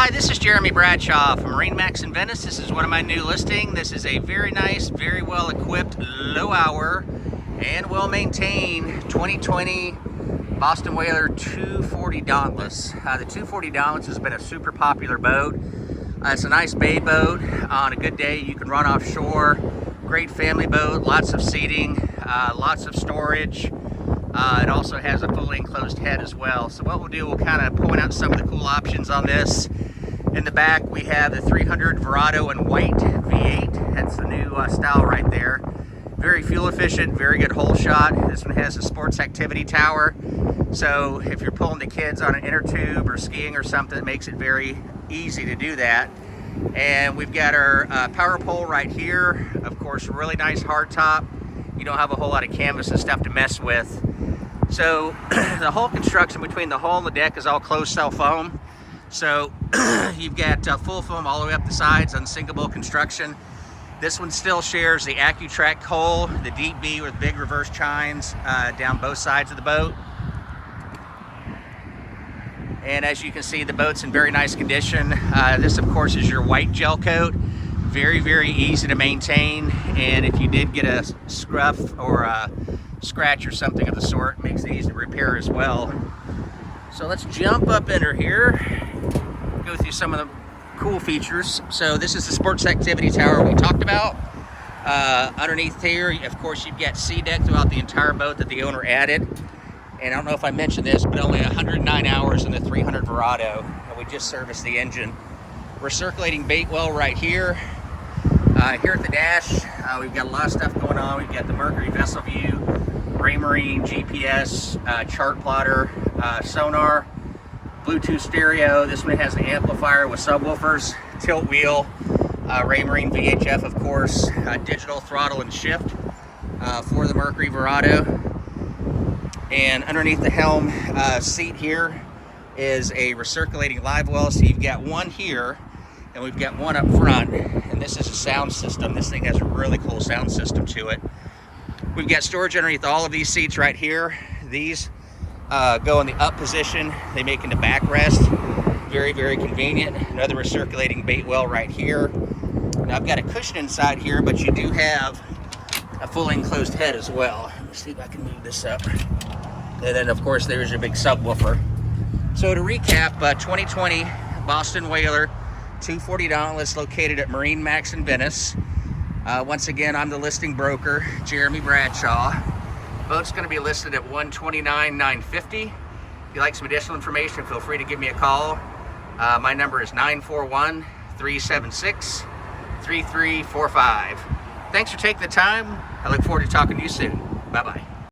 Hi, this is Jeremy Bradshaw from Marinemax in Venice. This is one of my new listings. This is a very nice, very well equipped, low hour, and well maintained 2020 Boston Whaler 240 Dauntless. The 240 Dauntless has been a super popular boat. It's a nice bay boat. On a good day, you can run offshore. Great family boat, lots of seating, lots of storage. It also has a fully enclosed head as well. So what we'll do, we'll kind of point out some of the cool options on this. In the back, we have the 300 Verado in white V8. That's the new style right there. Very fuel efficient, very good hole shot. This one has a sports activity tower. So if you're pulling the kids on an inner tube or skiing or something, it makes it very easy to do that. And we've got our power pole right here. Of course, a really nice hard top. You don't have a whole lot of canvas and stuff to mess with. So the whole construction between the hull and the deck is all closed cell foam. So you've got full foam all the way up the sides, unsinkable construction. This one still shares the AccuTrack hull, the deep V with big reverse chines down both sides of the boat. And as you can see, the boat's in very nice condition. This, of course, is your white gel coat. Very, very easy to maintain. And if you did get a scruff or a scratch or something of the sort, it makes it easy to repair as well. So let's jump up under here, go through some of the cool features. So this is the sports activity tower we talked about. Underneath here, of course, you've got sea deck throughout the entire boat that the owner added. And I don't know if I mentioned this, but only 109 hours in the 300 Verado, and we just serviced the engine. Recirculating bait well right here. Here at the dash, we've got a lot of stuff going on. We've got the Mercury vessel view, Raymarine, GPS, chart plotter, sonar, Bluetooth stereo. This one has an amplifier with subwoofers, tilt wheel, Raymarine VHF, of course, digital throttle and shift for the Mercury Verado. And underneath the helm seat here is a recirculating live well. So you've got one here, and we've got one up front. And this is a sound system. This thing has a really cool sound system to it. We've got storage underneath all of these seats right here. These go in the up position. They make into backrest. Very, very convenient. Another recirculating bait well right here. Now I've got a cushion inside here, but you do have a fully enclosed head as well. Let's see if I can move this up. And then, of course, there's your big subwoofer. So to recap, 2020 Boston Whaler 240 Dauntless located at Marinemax in Venice. Once again, I'm the listing broker, Jeremy Bradshaw. Boat's going to be listed at $129,950. If you'd like some additional information, feel free to give me a call. My number is 941-376-3345. Thanks for taking the time. I look forward to talking to you soon. Bye-bye.